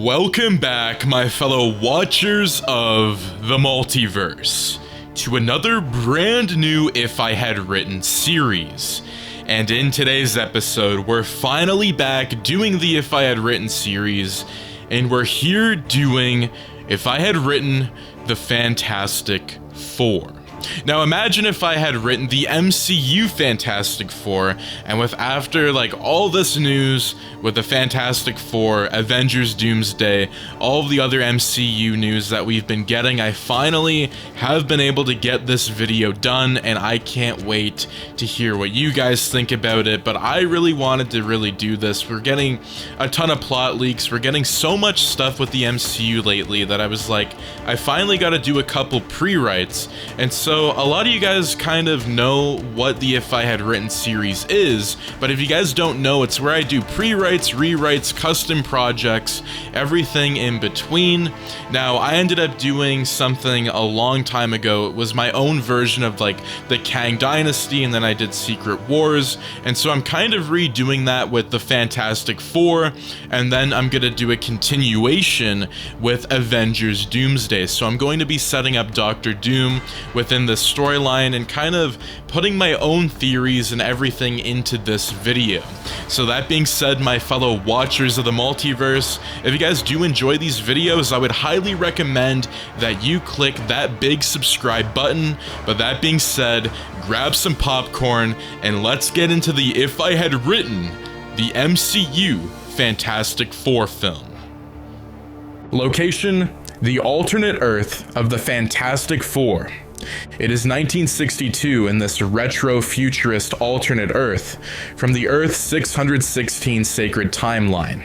Welcome back, my fellow watchers of the multiverse, to another brand new If I Had Written series. And in today's episode, we're finally back doing the If I Had Written series, and we're here doing If I Had Written the Fantastic Four. Now imagine if I had written the MCU Fantastic Four, and with after all this news with the Fantastic Four, Avengers Doomsday, all of the other MCU news that we've been getting, I finally have been able to get this video done, and I can't wait to hear what you guys think about it. But I really wanted to do this. We're getting a ton of plot leaks, we're getting so much stuff with the MCU lately that I was like, I finally got to do a couple pre-writes. And so a lot of you guys kind of know what the If I Had Written series is, but if you guys don't know, it's where I do pre-writes, rewrites, custom projects, everything in between. Now, I ended up doing something a long time ago. It was my own version of the Kang Dynasty, and then I did Secret Wars, and so I'm kind of redoing that with the Fantastic Four, and then I'm gonna do a continuation with Avengers Doomsday. So I'm going to be setting up Doctor Doom within the storyline and kind of putting my own theories and everything into this video. So that being said, my fellow watchers of the multiverse, if you guys do enjoy these videos, I would highly recommend that you click that big subscribe button. But that being said, grab some popcorn and let's get into the If I Had Written the MCU Fantastic Four film. Location: the alternate Earth of the Fantastic Four. It is 1962 in this retro-futurist alternate Earth from the Earth 616 sacred timeline.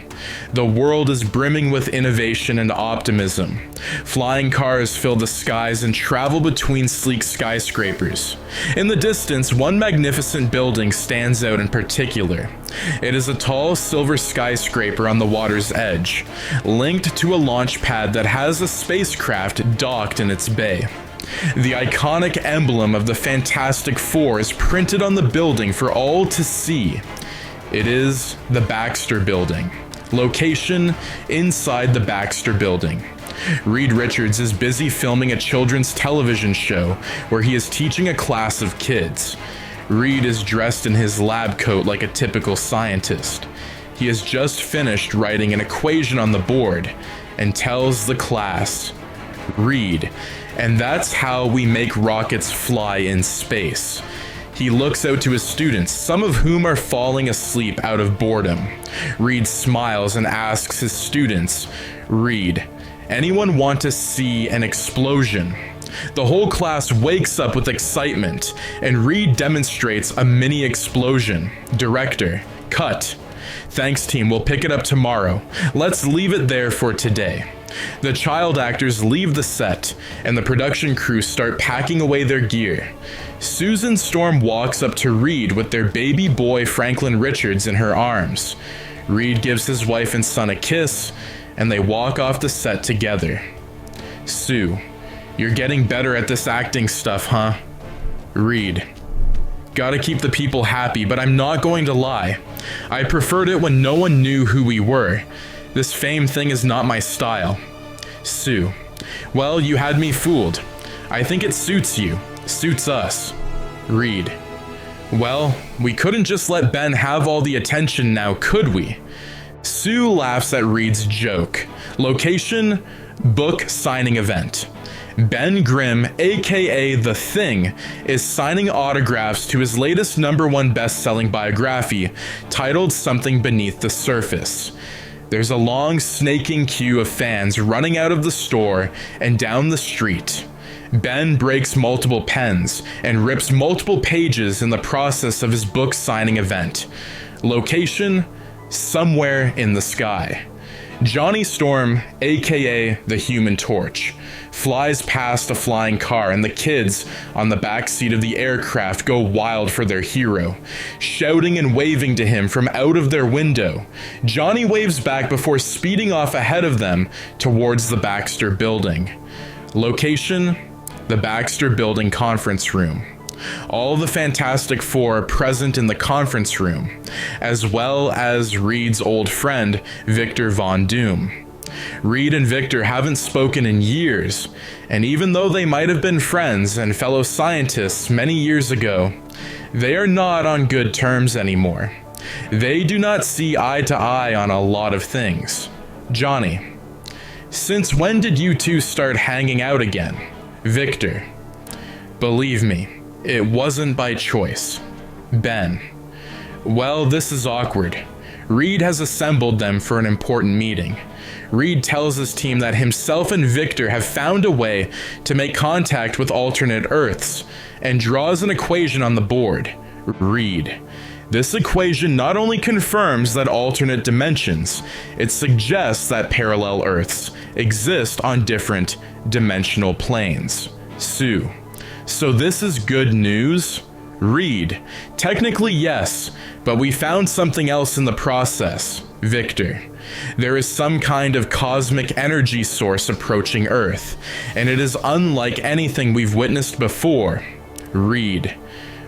The world is brimming with innovation and optimism. Flying cars fill the skies and travel between sleek skyscrapers. In the distance, one magnificent building stands out in particular. It is a tall silver skyscraper on the water's edge, linked to a launch pad that has a spacecraft docked in its bay. The iconic emblem of the Fantastic Four is printed on the building for all to see. It is the Baxter Building. Location: inside the Baxter Building. Reed Richards is busy filming a children's television show where he is teaching a class of kids. Reed is dressed in his lab coat like a typical scientist. He has just finished writing an equation on the board and tells the class, "Read, and that's how we make rockets fly in space." He looks out to his students, some of whom are falling asleep out of boredom. Reed smiles and asks his students, "Reed, anyone want to see an explosion?" The whole class wakes up with excitement, and Reed demonstrates a mini explosion. Director: cut. Thanks team, we'll pick it up tomorrow. Let's leave it there for today. The child actors leave the set, and the production crew start packing away their gear. Susan Storm walks up to Reed with their baby boy Franklin Richards in her arms. Reed gives his wife and son a kiss, and they walk off the set together. "Sue, you're getting better at this acting stuff, huh?" Reed: "Gotta keep the people happy, but I'm not going to lie. I preferred it when no one knew who we were. This fame thing is not my style." Sue: "Well, you had me fooled. I think it suits you. Suits us." Reed: "Well, we couldn't just let Ben have all the attention now, could we?" Sue laughs at Reed's joke. Location: book signing event. Ben Grimm, aka The Thing, is signing autographs to his latest #1 best-selling biography, titled Something Beneath the Surface. There's a long snaking queue of fans running out of the store and down the street. Ben breaks multiple pens and rips multiple pages in the process of his book signing event. Location: somewhere in the sky. Johnny Storm, aka the Human Torch, flies past a flying car, and the kids on the back seat of the aircraft go wild for their hero, shouting and waving to him from out of their window. Johnny waves back before speeding off ahead of them towards the Baxter Building. Location: the Baxter Building conference room. All the Fantastic Four are present in the conference room, as well as Reed's old friend, Victor Von Doom. Reed and Victor haven't spoken in years, and even though they might have been friends and fellow scientists many years ago, they are not on good terms anymore. They do not see eye to eye on a lot of things. Johnny: since when did you two start hanging out again? Victor: believe me, it wasn't by choice. Ben: well, this is awkward. Reed has assembled them for an important meeting. Reed tells his team that himself and Victor have found a way to make contact with alternate Earths and draws an equation on the board. Reed: this equation not only confirms that alternate dimensions, it suggests that parallel Earths exist on different dimensional planes. Sue: so this is good news? Reed: technically yes, but we found something else in the process. Victor: there is some kind of cosmic energy source approaching Earth, and it is unlike anything we've witnessed before. Reed: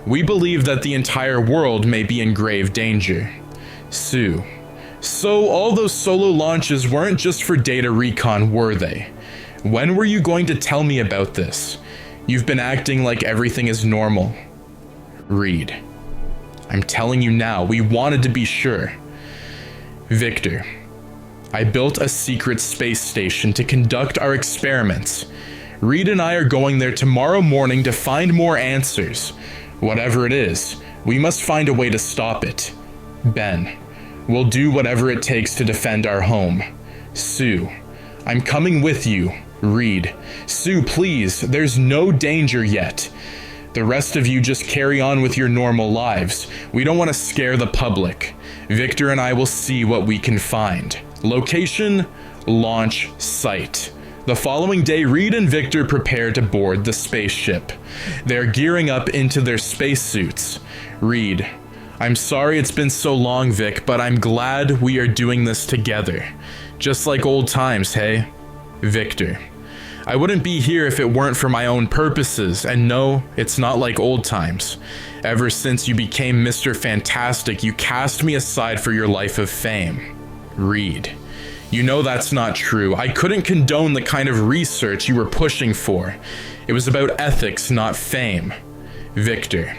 we believe that the entire world may be in grave danger. Sue: so all those solo launches weren't just for data recon, were they? When were you going to tell me about this? You've been acting like everything is normal. Reed: I'm telling you now, we wanted to be sure. Victor: I built a secret space station to conduct our experiments. Reed and I are going there tomorrow morning to find more answers. Whatever it is, we must find a way to stop it. Ben: we'll do whatever it takes to defend our home. Sue: I'm coming with you. Reed: Sue, please, there's no danger yet. The rest of you just carry on with your normal lives. We don't want to scare the public. Victor and I will see what we can find. Location: launch site. The following day, Reed and Victor prepare to board the spaceship. They're gearing up into their spacesuits. Reed: I'm sorry it's been so long, Vic, but I'm glad we are doing this together. Just like old times, hey? Victor: I wouldn't be here if it weren't for my own purposes, and no, it's not like old times. Ever since you became Mr. Fantastic, you cast me aside for your life of fame. Reed: you know that's not true. I couldn't condone the kind of research you were pushing for. It was about ethics, not fame. Victor: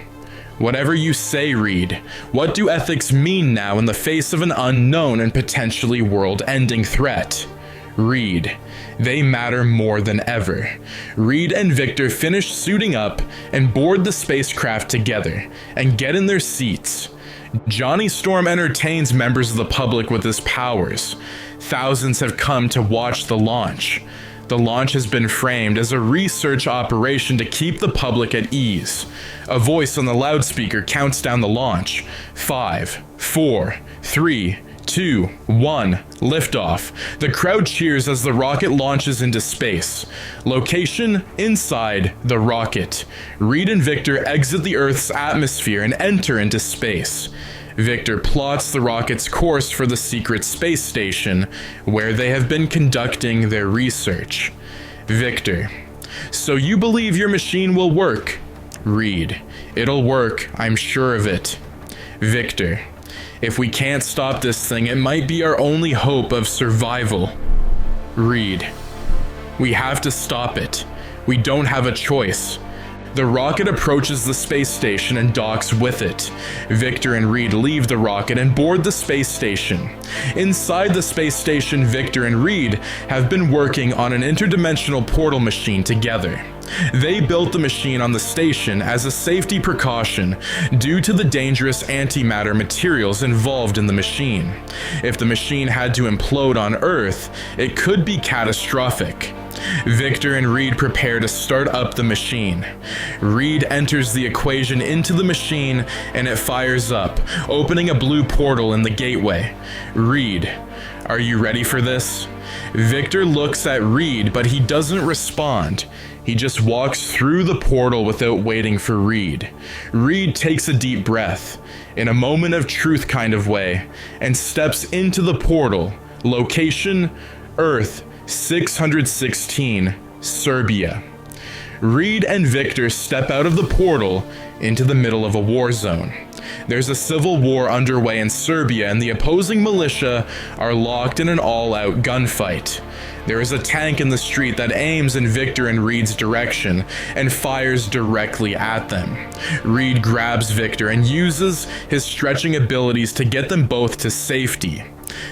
whatever you say, Reed. What do ethics mean now in the face of an unknown and potentially world-ending threat? Reed: they matter more than ever. Reed and Victor finish suiting up and board the spacecraft together and get in their seats. Johnny Storm entertains members of the public with his powers. Thousands have come to watch the launch. The launch has been framed as a research operation to keep the public at ease. A voice on the loudspeaker counts down the launch. 5, 4, 3, 2, 1, liftoff. The crowd cheers as the rocket launches into space. Location: inside the rocket. Reed and Victor exit the Earth's atmosphere and enter into space. Victor plots the rocket's course for the secret space station, where they have been conducting their research. Victor: so you believe your machine will work? Reed: it'll work, I'm sure of it. Victor: if we can't stop this thing, it might be our only hope of survival. Reed: we have to stop it. We don't have a choice. The rocket approaches the space station and docks with it. Victor and Reed leave the rocket and board the space station. Inside the space station, Victor and Reed have been working on an interdimensional portal machine together. They built the machine on the station as a safety precaution due to the dangerous antimatter materials involved in the machine. If the machine had to implode on Earth, it could be catastrophic. Victor and Reed prepare to start up the machine. Reed enters the equation into the machine and it fires up, opening a blue portal in the gateway. Reed: are you ready for this? Victor looks at Reed, but he doesn't respond. He just walks through the portal without waiting for Reed. Reed takes a deep breath, in a moment of truth kind of way, and steps into the portal. Location: Earth 616, Serbia. Reed and Victor step out of the portal into the middle of a war zone. There's a civil war underway in Serbia, and the opposing militia are locked in an all-out gunfight. There is a tank in the street that aims in Victor and Reed's direction and fires directly at them. Reed grabs Victor and uses his stretching abilities to get them both to safety.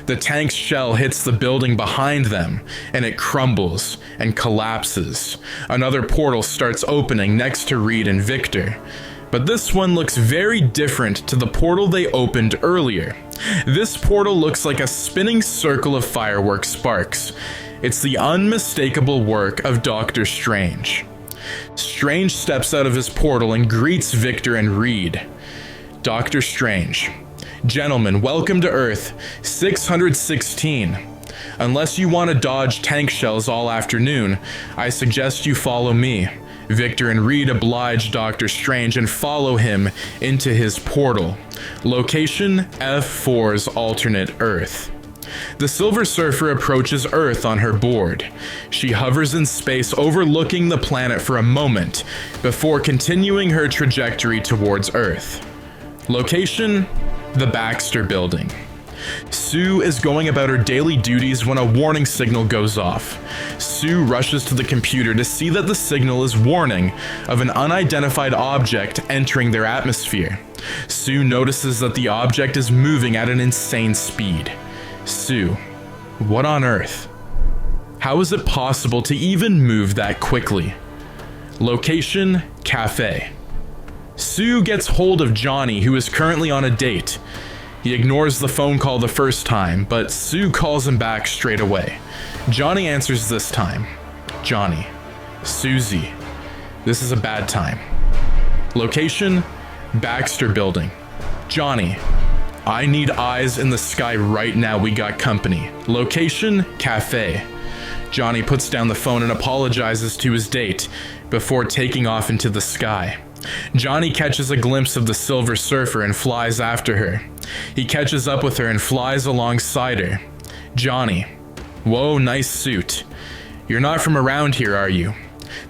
The tank's shell hits the building behind them, and it crumbles and collapses. Another portal starts opening next to Reed and Victor. But this one looks very different to the portal they opened earlier. This portal looks like a spinning circle of firework sparks. It's the unmistakable work of Doctor Strange. Strange steps out of his portal and greets Victor and Reed. Doctor Strange: "Gentlemen, welcome to Earth 616. Unless you want to dodge tank shells all afternoon, I suggest you follow me." Victor and Reed oblige Doctor Strange and follow him into his portal. Location: F4's alternate Earth. The Silver Surfer approaches Earth on her board. She hovers in space overlooking the planet for a moment before continuing her trajectory towards Earth. Location: the Baxter Building. Sue is going about her daily duties when a warning signal goes off. Sue rushes to the computer to see that the signal is warning of an unidentified object entering their atmosphere. Sue notices that the object is moving at an insane speed. Sue: what on earth? How is it possible to even move that quickly? Location: cafe. Sue gets hold of Johnny, who is currently on a date. He ignores the phone call the first time, but Sue calls him back straight away. Johnny answers this time. Johnny: Susie, this is a bad time. Location: Baxter Building. Johnny: I need eyes in the sky right now, we got company. Location: cafe. Johnny puts down the phone and apologizes to his date before taking off into the sky. Johnny catches a glimpse of the Silver Surfer and flies after her. He catches up with her and flies alongside her. Johnny: whoa, nice suit. You're not from around here, are you?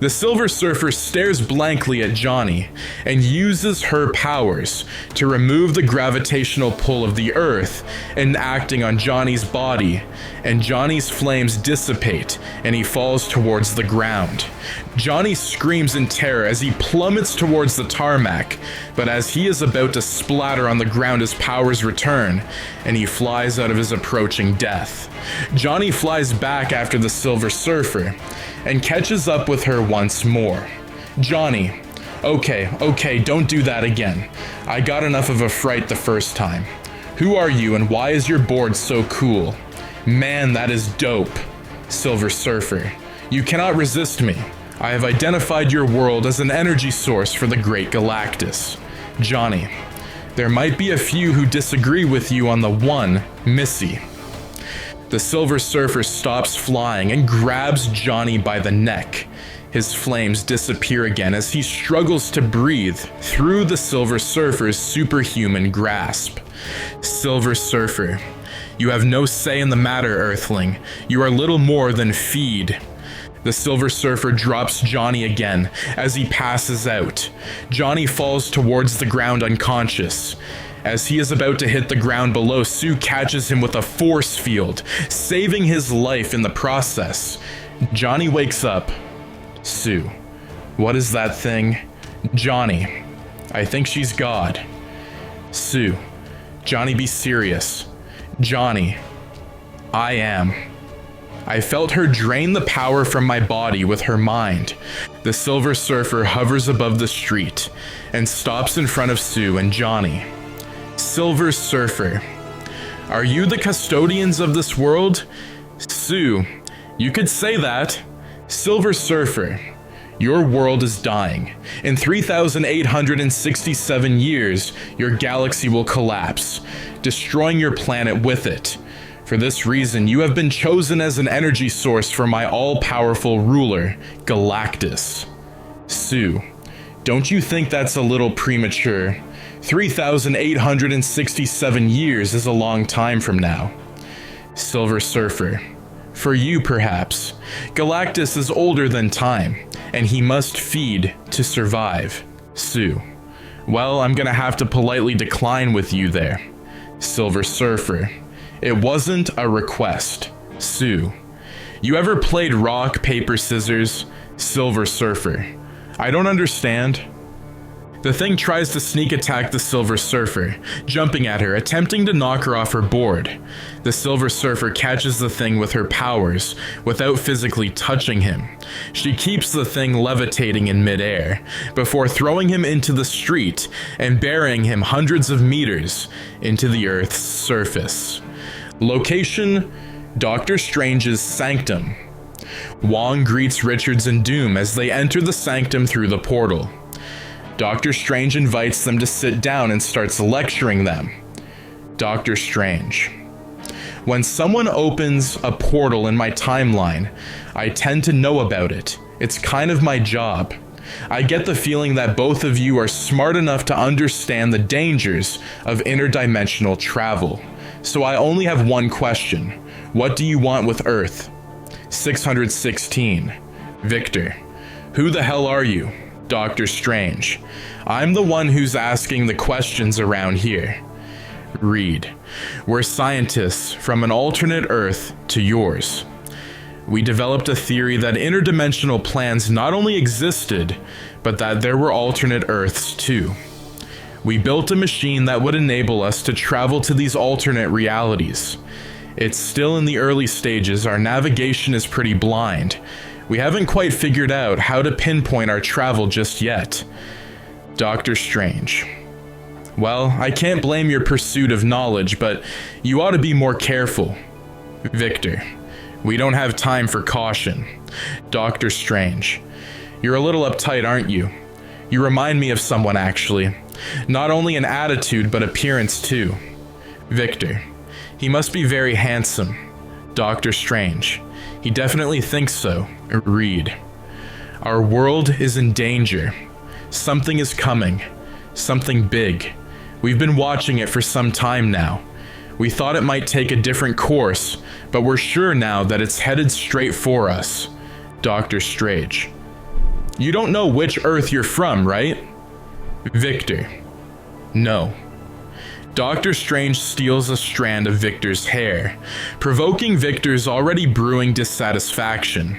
The Silver Surfer stares blankly at Johnny and uses her powers to remove the gravitational pull of the Earth, enacting on Johnny's body, and Johnny's flames dissipate and he falls towards the ground. Johnny screams in terror as he plummets towards the tarmac, but as he is about to splatter on the ground, his powers return and he flies out of his approaching death. Johnny flies back after the Silver Surfer and catches up with her once more. Johnny: okay, don't do that again. I got enough of a fright the first time. Who are you and why is your board so cool? Man, that is dope. Silver Surfer: you cannot resist me. I have identified your world as an energy source for the great Galactus. Johnny: there might be a few who disagree with you on the one, Missy. The Silver Surfer stops flying and grabs Johnny by the neck. His flames disappear again as he struggles to breathe through the Silver Surfer's superhuman grasp. Silver Surfer: you have no say in the matter, Earthling. You are little more than feed. The Silver Surfer drops Johnny again as he passes out. Johnny falls towards the ground unconscious. As he is about to hit the ground below, Sue catches him with a force field, saving his life in the process. Johnny wakes up. Sue: what is that thing? Johnny: I think she's God. Sue: Johnny, be serious. Johnny: I am. I felt her drain the power from my body with her mind. The Silver Surfer hovers above the street and stops in front of Sue and Johnny. Silver Surfer: are you the custodians of this world? Sue: you could say that. Silver Surfer: your world is dying. In 3,867 years, your galaxy will collapse, destroying your planet with it. For this reason, you have been chosen as an energy source for my all-powerful ruler, Galactus. Sue: don't you think that's a little premature? 3,867 years is a long time from now. Silver Surfer: for you, perhaps. Galactus is older than time, and he must feed to survive. Sue: Well, I'm gonna have to politely decline with you there. Silver Surfer. It wasn't a request. Sue. You ever played rock, paper, scissors? Silver Surfer. I don't understand. The thing tries to sneak attack the Silver Surfer, jumping at her, attempting to knock her off her board. The Silver Surfer catches the thing with her powers, without physically touching him. She keeps the thing levitating in midair, before throwing him into the street and burying him hundreds of meters into the Earth's surface. Location: Doctor Strange's Sanctum. Wong greets Richards and Doom as they enter the Sanctum through the portal. Doctor Strange invites them to sit down and starts lecturing them. Doctor Strange. When someone opens a portal in my timeline, I tend to know about it. It's kind of my job. I get the feeling that both of you are smart enough to understand the dangers of interdimensional travel. So I only have one question. What do you want with Earth? 616. Victor. Who the hell are you? Doctor Strange. I'm the one who's asking the questions around here. Reed. We're scientists from an alternate Earth to yours. We developed a theory that interdimensional plans not only existed, but that there were alternate Earths too. We built a machine that would enable us to travel to these alternate realities. It's still in the early stages, our navigation is pretty blind. We haven't quite figured out how to pinpoint our travel just yet. Doctor Strange. Well, I can't blame your pursuit of knowledge, but you ought to be more careful. Victor. We don't have time for caution. Doctor Strange. You're a little uptight, aren't you? You remind me of someone, actually. Not only in attitude, but appearance too. Victor. He must be very handsome. Doctor Strange. He definitely thinks so. Reed. Our world is in danger. Something is coming. Something big. We've been watching it for some time now. We thought it might take a different course, but we're sure now that it's headed straight for us. Doctor Strange. You don't know which Earth you're from, right? Victor. No. Doctor Strange steals a strand of Victor's hair, provoking Victor's already brewing dissatisfaction.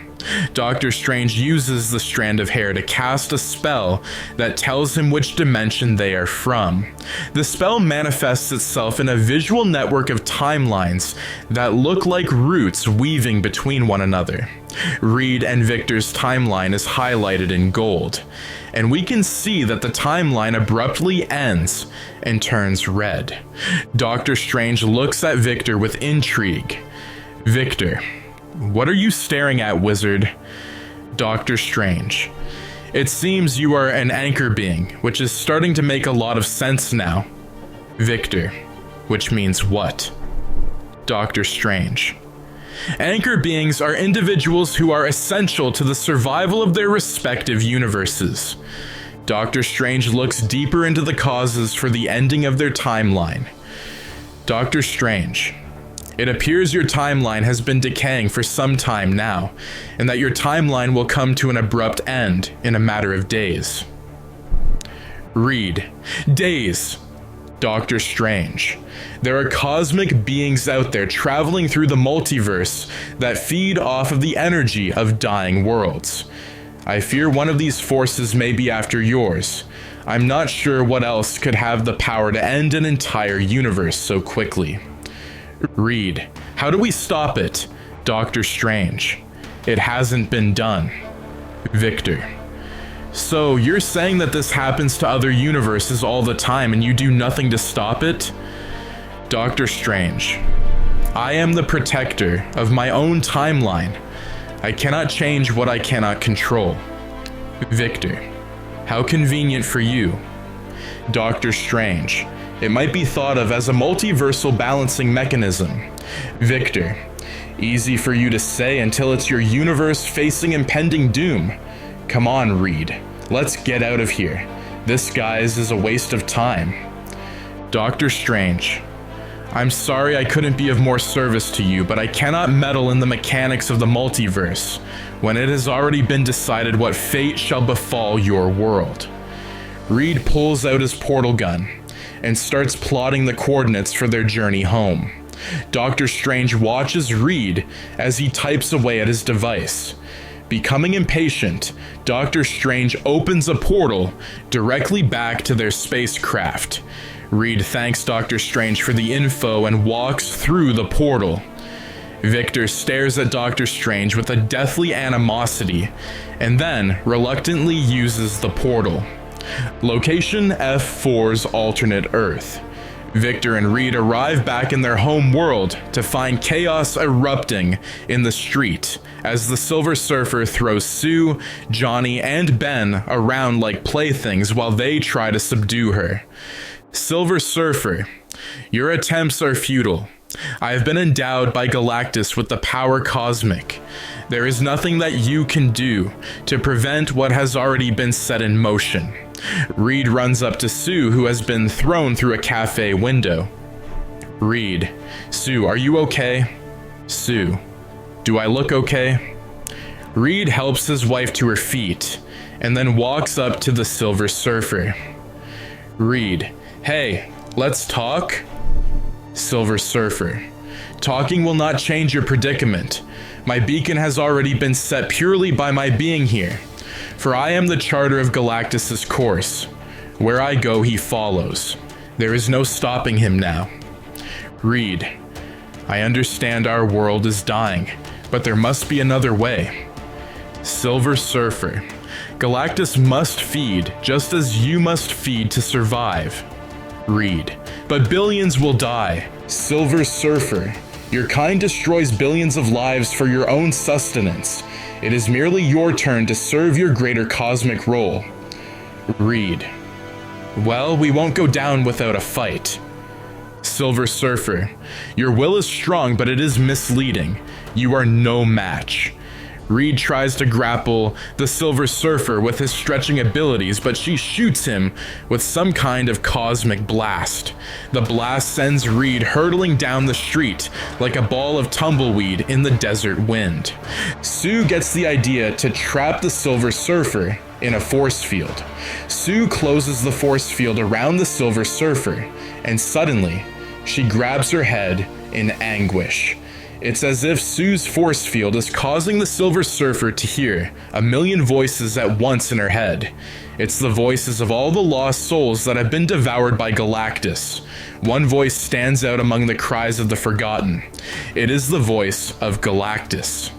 Doctor Strange uses the strand of hair to cast a spell that tells him which dimension they are from. The spell manifests itself in a visual network of timelines that look like roots weaving between one another. Reed and Victor's timeline is highlighted in gold, and we can see that the timeline abruptly ends and turns red. Doctor Strange looks at Victor with intrigue. Victor. What are you staring at, wizard? Doctor Strange. It seems you are an anchor being, which is starting to make a lot of sense now. Victor. Which means what? Doctor Strange. Anchor beings are individuals who are essential to the survival of their respective universes. Doctor Strange looks deeper into the causes for the ending of their timeline. Doctor Strange. It appears your timeline has been decaying for some time now, and that your timeline will come to an abrupt end in a matter of days. Reed. Days. Doctor Strange. There are cosmic beings out there traveling through the multiverse that feed off of the energy of dying worlds. I fear one of these forces may be after yours. I'm not sure what else could have the power to end an entire universe so quickly. Reed. How do we stop it? Doctor Strange. It hasn't been done. Victor. So you're saying that this happens to other universes all the time and you do nothing to stop it? Doctor Strange. I am the protector of my own timeline. I cannot change what I cannot control. Victor. How convenient for you. Doctor Strange. It might be thought of as a multiversal balancing mechanism. Victor. Easy for you to say until it's your universe facing impending doom. Come on, Reed. Let's get out of here. This, guys, is a waste of time. Doctor Strange. I'm sorry I couldn't be of more service to you, but I cannot meddle in the mechanics of the multiverse when it has already been decided what fate shall befall your world. Reed pulls out his portal gun and starts plotting the coordinates for their journey home. Doctor Strange watches Reed as he types away at his device. Becoming impatient, Doctor Strange opens a portal directly back to their spacecraft. Reed thanks Doctor Strange for the info and walks through the portal. Victor stares at Doctor Strange with a deathly animosity and then reluctantly uses the portal. Location F4's alternate Earth. Victor and Reed arrive back in their home world to find chaos erupting in the street as the Silver Surfer throws Sue, Johnny, and Ben around like playthings while they try to subdue her. Silver Surfer, your attempts are futile. I have been endowed by Galactus with the power cosmic. There is nothing that you can do to prevent what has already been set in motion. Reed runs up to Sue, who has been thrown through a cafe window. Reed, Sue, are you okay? Sue, do I look okay? Reed helps his wife to her feet and then walks up to the Silver Surfer. Reed, hey, let's talk? Silver Surfer, talking will not change your predicament. My beacon has already been set purely by my being here, for I am the charter of Galactus's course. Where I go, he follows. There is no stopping him now. Reed, I understand our world is dying, but there must be another way. Silver Surfer, Galactus must feed just as you must feed to survive. Reed, but billions will die. Silver Surfer, your kind destroys billions of lives for your own sustenance. It is merely your turn to serve your greater cosmic role. Reed, well, we won't go down without a fight. Silver Surfer, your will is strong, but it is misleading. You are no match. Reed tries to grapple the Silver Surfer with his stretching abilities, but she shoots him with some kind of cosmic blast. The blast sends Reed hurtling down the street like a ball of tumbleweed in the desert wind. Sue gets the idea to trap the Silver Surfer in a force field. Sue closes the force field around the Silver Surfer, and suddenly, she grabs her head in anguish. It's as if Sue's force field is causing the Silver Surfer to hear a million voices at once in her head. It's the voices of all the lost souls that have been devoured by Galactus. One voice stands out among the cries of the forgotten. It is the voice of Galactus.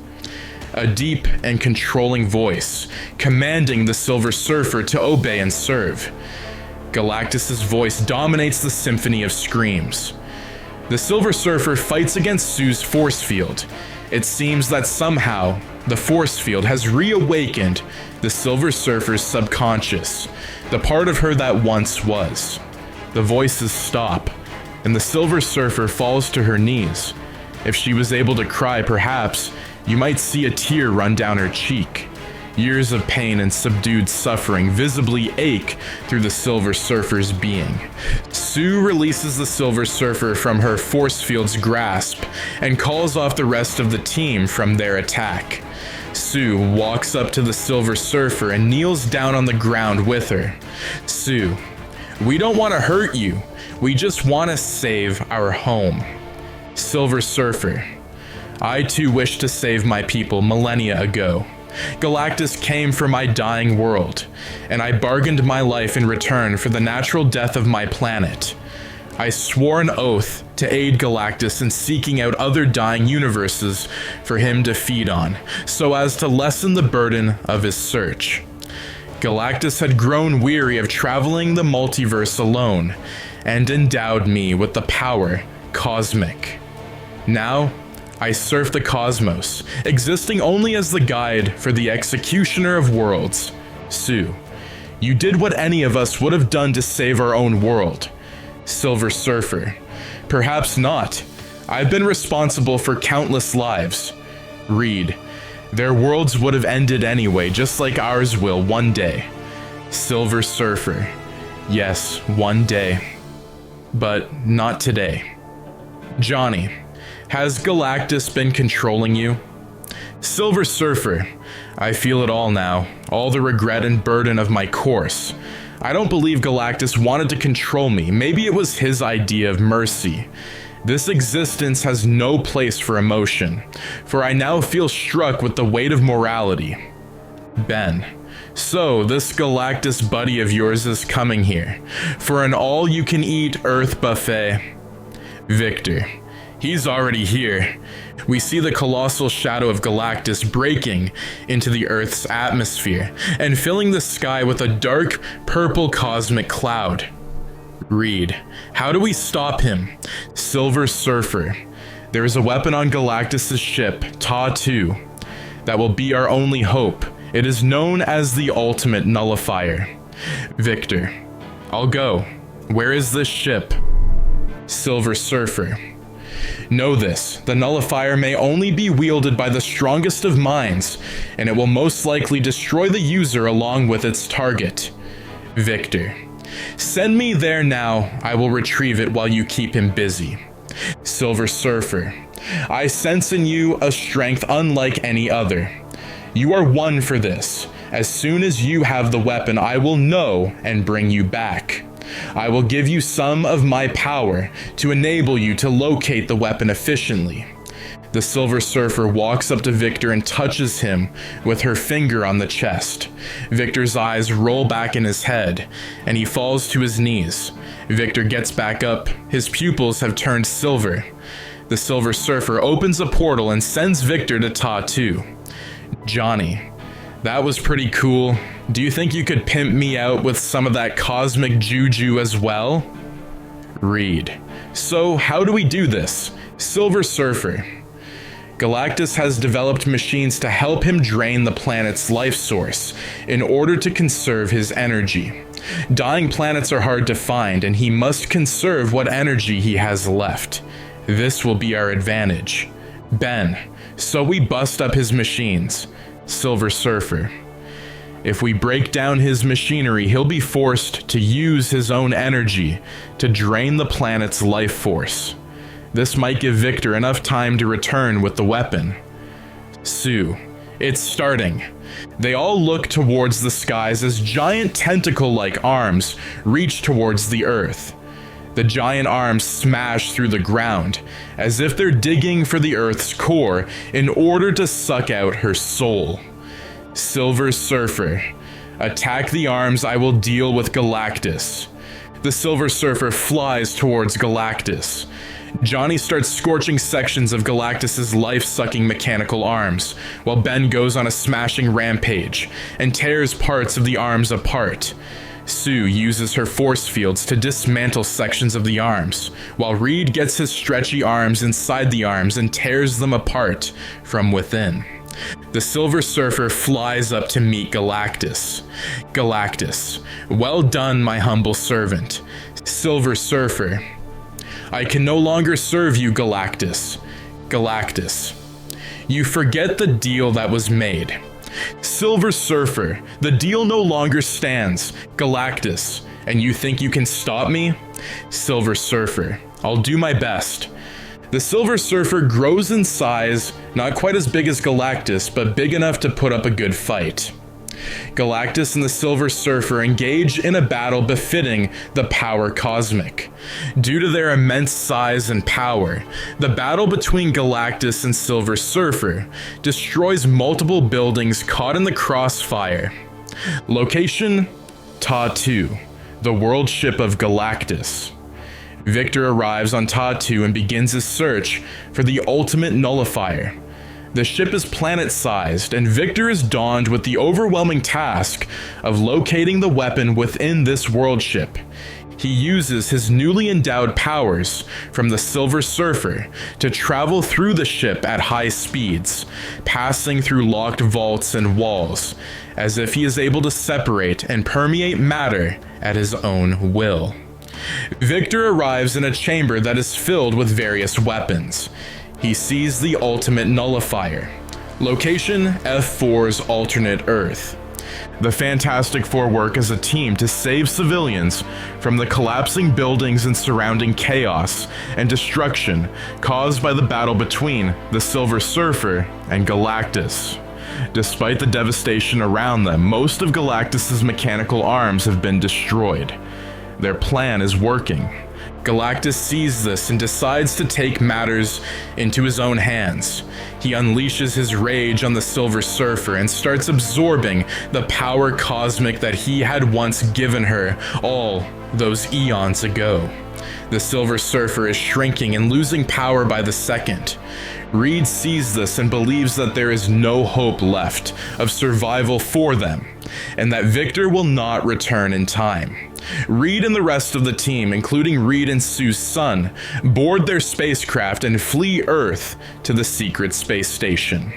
A deep and controlling voice, commanding the Silver Surfer to obey and serve. Galactus's voice dominates the symphony of screams. The Silver Surfer fights against Sue's force field. It seems that somehow the force field has reawakened the Silver Surfer's subconscious, the part of her that once was. The voices stop, and the Silver Surfer falls to her knees. If she was able to cry, perhaps you might see a tear run down her cheek. Years of pain and subdued suffering visibly ache through the Silver Surfer's being. Sue releases the Silver Surfer from her force field's grasp and calls off the rest of the team from their attack. Sue walks up to the Silver Surfer and kneels down on the ground with her. Sue, we don't want to hurt you. We just want to save our home. Silver Surfer, I too wish to save my people millennia ago. Galactus came for my dying world, and I bargained my life in return for the natural death of my planet. I swore an oath to aid Galactus in seeking out other dying universes for him to feed on, so as to lessen the burden of his search. Galactus had grown weary of traveling the multiverse alone, and endowed me with the power cosmic. Now, I surf the cosmos, existing only as the guide for the executioner of worlds. Sue, you did what any of us would have done to save our own world. Silver Surfer, perhaps not. I've been responsible for countless lives. Reed, their worlds would have ended anyway, just like ours will one day. Silver Surfer, yes, one day. But not today. Johnny, has Galactus been controlling you? Silver Surfer, I feel it all now, all the regret and burden of my course. I don't believe Galactus wanted to control me. Maybe it was his idea of mercy. This existence has no place for emotion, for I now feel struck with the weight of morality. Ben. So, this Galactus buddy of yours is coming here, for an all-you-can-eat Earth buffet. Victor. He's already here. We see the colossal shadow of Galactus breaking into the Earth's atmosphere and filling the sky with a dark, purple cosmic cloud. Reed. How do we stop him? Silver Surfer. There is a weapon on Galactus' ship, Ta-2, that will be our only hope. It is known as the ultimate nullifier. Victor. I'll go. Where is this ship? Silver Surfer. Know this, the nullifier may only be wielded by the strongest of minds, and it will most likely destroy the user along with its target. Victor. Send me there now, I will retrieve it while you keep him busy. Silver Surfer. I sense in you a strength unlike any other. You are one for this. As soon as you have the weapon, I will know and bring you back. I will give you some of my power to enable you to locate the weapon efficiently. The Silver Surfer walks up to Victor and touches him with her finger on the chest. Victor's eyes roll back in his head, and he falls to his knees. Victor gets back up. His pupils have turned silver. The Silver Surfer opens a portal and sends Victor to Ta-2. Johnny. That was pretty cool. Do you think you could pimp me out with some of that cosmic juju as well? Reed. So, how do we do this? Silver Surfer. Galactus has developed machines to help him drain the planet's life source in order to conserve his energy. Dying planets are hard to find, and he must conserve what energy he has left. This will be our advantage. Ben. So we bust up his machines. Silver Surfer. If we break down his machinery, he'll be forced to use his own energy to drain the planet's life force. This might give Victor enough time to return with the weapon. Sue. It's starting. They all look towards the skies as giant tentacle-like arms reach towards the Earth. The giant arms smash through the ground, as if they're digging for the Earth's core in order to suck out her soul. Silver Surfer. Attack the arms, I will deal with Galactus. The Silver Surfer flies towards Galactus. Johnny starts scorching sections of Galactus's life-sucking mechanical arms, while Ben goes on a smashing rampage and tears parts of the arms apart. Sue uses her force fields to dismantle sections of the arms, while Reed gets his stretchy arms inside the arms and tears them apart from within. The Silver Surfer flies up to meet Galactus. Galactus. Well done, my humble servant. Silver Surfer. I can no longer serve you, Galactus. Galactus. You forget the deal that was made. Silver Surfer, the deal no longer stands. Galactus, and you think you can stop me? Silver Surfer, I'll do my best. The Silver Surfer grows in size, not quite as big as Galactus, but big enough to put up a good fight. Galactus and the Silver Surfer engage in a battle befitting the power cosmic. Due to their immense size and power, the battle between Galactus and Silver Surfer destroys multiple buildings caught in the crossfire. Location: Ta-2, the world ship of Galactus. Victor arrives on Ta-2 and begins his search for the ultimate nullifier. The ship is planet-sized, and Victor is dawned with the overwhelming task of locating the weapon within this world ship. He uses his newly endowed powers from the Silver Surfer to travel through the ship at high speeds, passing through locked vaults and walls, as if he is able to separate and permeate matter at his own will. Victor arrives in a chamber that is filled with various weapons. He sees the ultimate nullifier. Location: F4's alternate Earth. The Fantastic Four work as a team to save civilians from the collapsing buildings and surrounding chaos and destruction caused by the battle between the Silver Surfer and Galactus. Despite the devastation around them, most of Galactus's mechanical arms have been destroyed. Their plan is working. Galactus sees this and decides to take matters into his own hands. He unleashes his rage on the Silver Surfer and starts absorbing the power cosmic that he had once given her all those eons ago. The Silver Surfer is shrinking and losing power by the second. Reed sees this and believes that there is no hope left of survival for them, and that Victor will not return in time. Reed and the rest of the team, including Reed and Sue's son, board their spacecraft and flee Earth to the secret space station.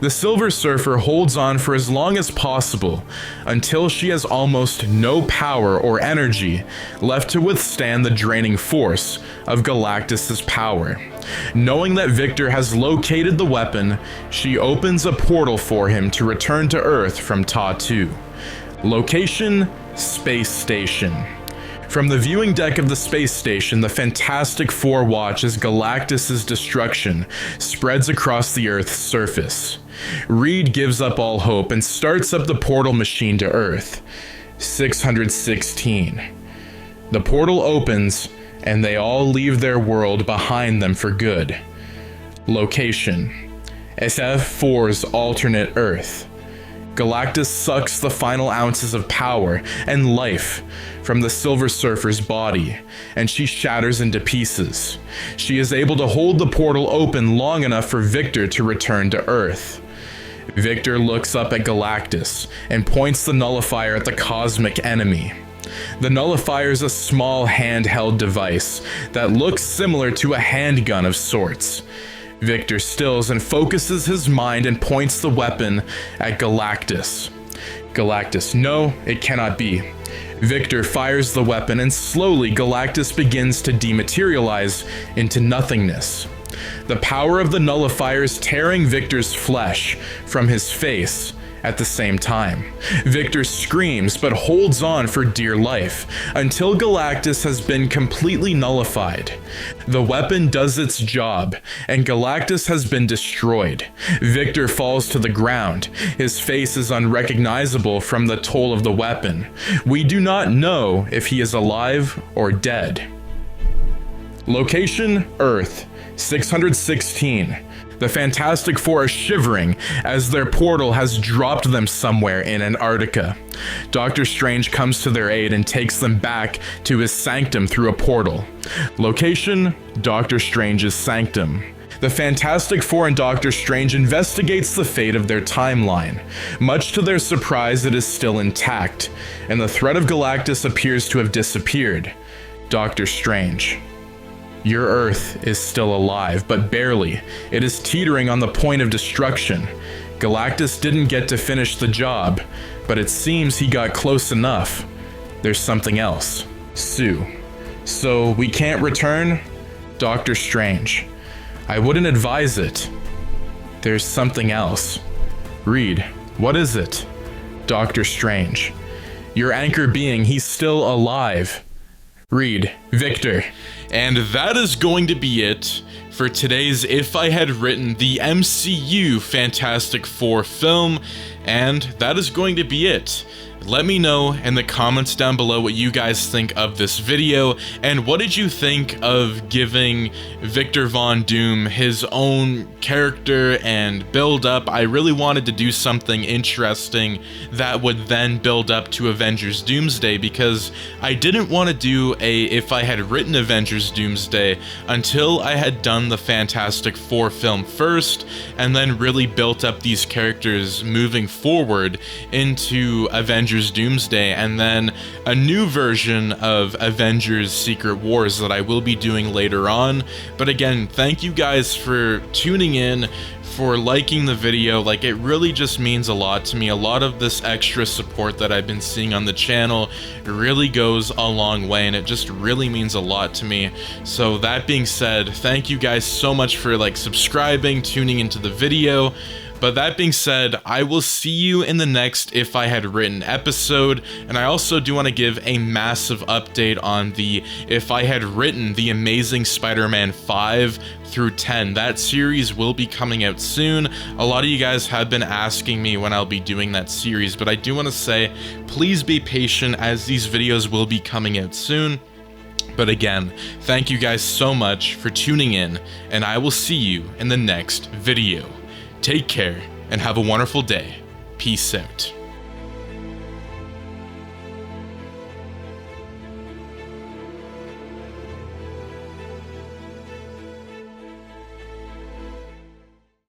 The Silver Surfer holds on for as long as possible until she has almost no power or energy left to withstand the draining force of Galactus's power. Knowing that Victor has located the weapon, she opens a portal for him to return to Earth from Ta-2. Location: Space Station. From the viewing deck of the space station, the Fantastic Four watch as Galactus's destruction spreads across the Earth's surface. Reed gives up all hope and starts up the portal machine to Earth. 616. The portal opens, and they all leave their world behind them for good. Location: SF4's alternate Earth. Galactus sucks the final ounces of power and life from the Silver Surfer's body, and she shatters into pieces. She is able to hold the portal open long enough for Victor to return to Earth. Victor looks up at Galactus and points the nullifier at the cosmic enemy. The nullifier is a small handheld device that looks similar to a handgun of sorts. Victor stills and focuses his mind and points the weapon at Galactus. Galactus: no, it cannot be. Victor fires the weapon and slowly Galactus begins to dematerialize into nothingness. The power of the nullifier is tearing Victor's flesh from his face at the same time. Victor screams but holds on for dear life until Galactus has been completely nullified. The weapon does its job and Galactus has been destroyed. Victor falls to the ground. His face is unrecognizable from the toll of the weapon. We do not know if he is alive or dead. Location: Earth. 616. The Fantastic Four are shivering as their portal has dropped them somewhere in Antarctica. Doctor Strange comes to their aid and takes them back to his Sanctum through a portal. Location: Doctor Strange's Sanctum. The Fantastic Four and Doctor Strange investigates the fate of their timeline. Much to their surprise, it is still intact, and the threat of Galactus appears to have disappeared. Doctor Strange: your Earth is still alive, but barely. It is teetering on the point of destruction. Galactus didn't get to finish the job, but it seems he got close enough. There's something else. Sue: so we can't return? Doctor Strange: I wouldn't advise it. There's something else. Reed: what is it? Doctor Strange: your anchor being, he's still alive. Reed: Victor. And that is going to be it for today's If I Had Written the MCU Fantastic Four film, and that is going to be it. Let me know in the comments down below what you guys think of this video, and what did you think of giving Victor Von Doom his own character and build up. I really wanted to do something interesting that would then build up to Avengers Doomsday, because I didn't want to do a If I Had Written Avengers Doomsday until I had done the Fantastic Four film first, and then really built up these characters moving forward into Avengers Doomsday, and then a new version of Avengers Secret Wars that I will be doing later on. But again, thank you guys for tuning in, for liking the video. Like, it really just means a lot to me. A lot of this extra support that I've been seeing on the channel really goes a long way, and it just really means a lot to me. So that being said, thank you guys so much for subscribing, tuning into the video. But that being said, I will see you in the next If I Had Written episode, and I also do want to give a massive update on the If I Had Written The Amazing Spider-Man 5 through 10. That series will be coming out soon. A lot of you guys have been asking me when I'll be doing that series, but I do want to say, please be patient as these videos will be coming out soon. But again, thank you guys so much for tuning in, and I will see you in the next video. Take care and have a wonderful day. Peace out.